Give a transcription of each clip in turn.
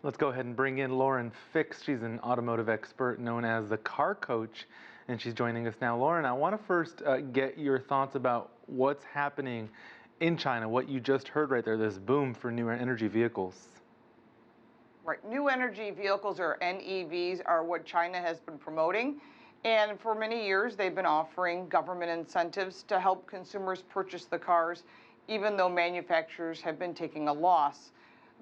Let's go ahead and bring in Lauren Fix. She's an automotive expert known as the Car Coach, and she's joining us now. Lauren, I want to first get your thoughts about what's happening in China, what you just heard right there, this boom for new energy vehicles. Right. New energy vehicles, or NEVs, are what China has been promoting. And for many years, they've been offering government incentives to help consumers purchase the cars, even though manufacturers have been taking a loss.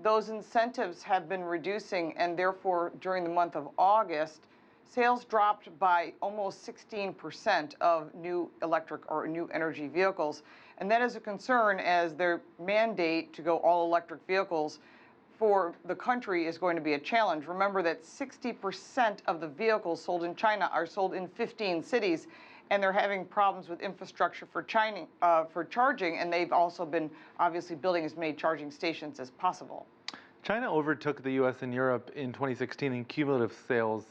Those incentives have been reducing, and therefore, during the month of August, sales dropped by almost 16% of new electric or new energy vehicles. And that is a concern, as their mandate to go all electric vehicles for the country is going to be a challenge. Remember that 60% of the vehicles sold in China are sold in 15 cities, and they're having problems with infrastructure for charging, and they've also been obviously building as many charging stations as possible. China overtook the U.S. and Europe in 2016 in cumulative sales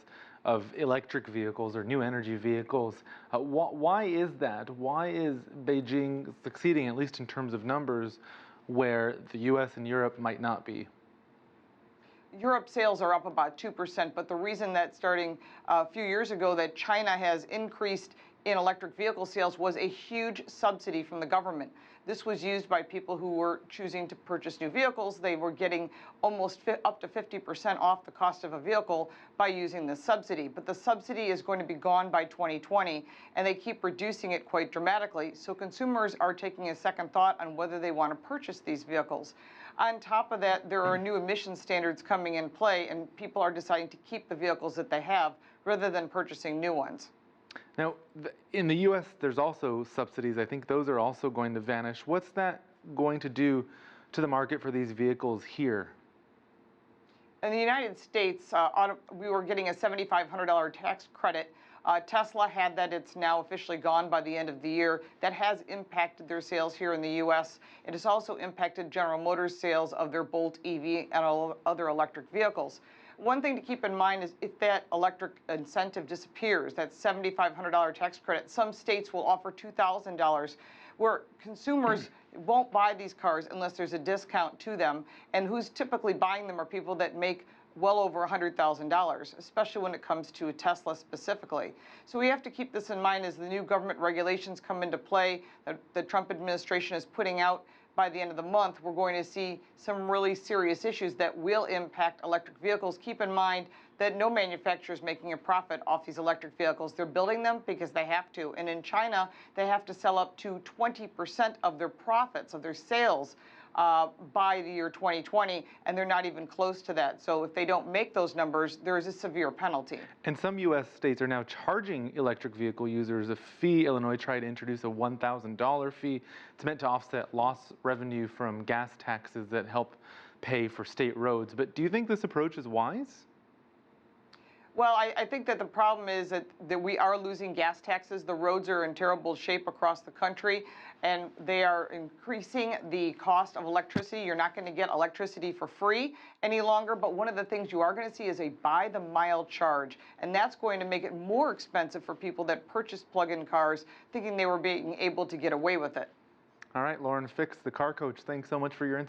of electric vehicles or new energy vehicles. Why is that? Why is Beijing succeeding, at least in terms of numbers, where the U.S. and Europe might not be? Europe sales are up about 2%, but the reason that starting a few years ago that China has increased in electric vehicle sales was a huge subsidy from the government. This was used by people who were choosing to purchase new vehicles. They were getting almost up to 50% off the cost of a vehicle by using the subsidy. But the subsidy is going to be gone by 2020, and they keep reducing it quite dramatically. So consumers are taking a second thought on whether they want to purchase these vehicles. On top of that, there are new emission standards coming in play, and people are deciding to keep the vehicles that they have rather than purchasing new ones. Now, in the U.S., there's also subsidies. I think those are also going to vanish. What's that going to do to the market for these vehicles here? In the United States, we were getting a $7,500 tax credit. Tesla had that. It's now officially gone by the end of the year. That has impacted their sales here in the U.S. It has also impacted General Motors' sales of their Bolt EV and other electric vehicles. One thing to keep in mind is if that electric incentive disappears, that $7,500 tax credit, some states will offer $2,000, where consumers won't buy these cars unless there's a discount to them. And who's typically buying them are people that make well over $100,000, especially when it comes to a Tesla specifically. So we have to keep this in mind as the new government regulations come into play that the Trump administration is putting out. By the end of the month, we're going to see some really serious issues that will impact electric vehicles. Keep in mind that no manufacturer is making a profit off these electric vehicles. They're building them because they have to. And in China, they have to sell up to 20% of their profits, of their sales, by the year 2020, and they're not even close to that. So if they don't make those numbers, there is a severe penalty. And some U.S. states are now charging electric vehicle users a fee. Illinois tried to introduce a $1,000 fee. It's meant to offset lost revenue from gas taxes that help pay for state roads. But do you think this approach is wise? Well, I think that the problem is that we are losing gas taxes. The roads are in terrible shape across the country, and they are increasing the cost of electricity. You're not going to get electricity for free any longer, but one of the things you are going to see is a by-the-mile charge, and that's going to make it more expensive for people that purchase plug-in cars thinking they were being able to get away with it. All right, Lauren Fix, the Car Coach, thanks so much for your insight.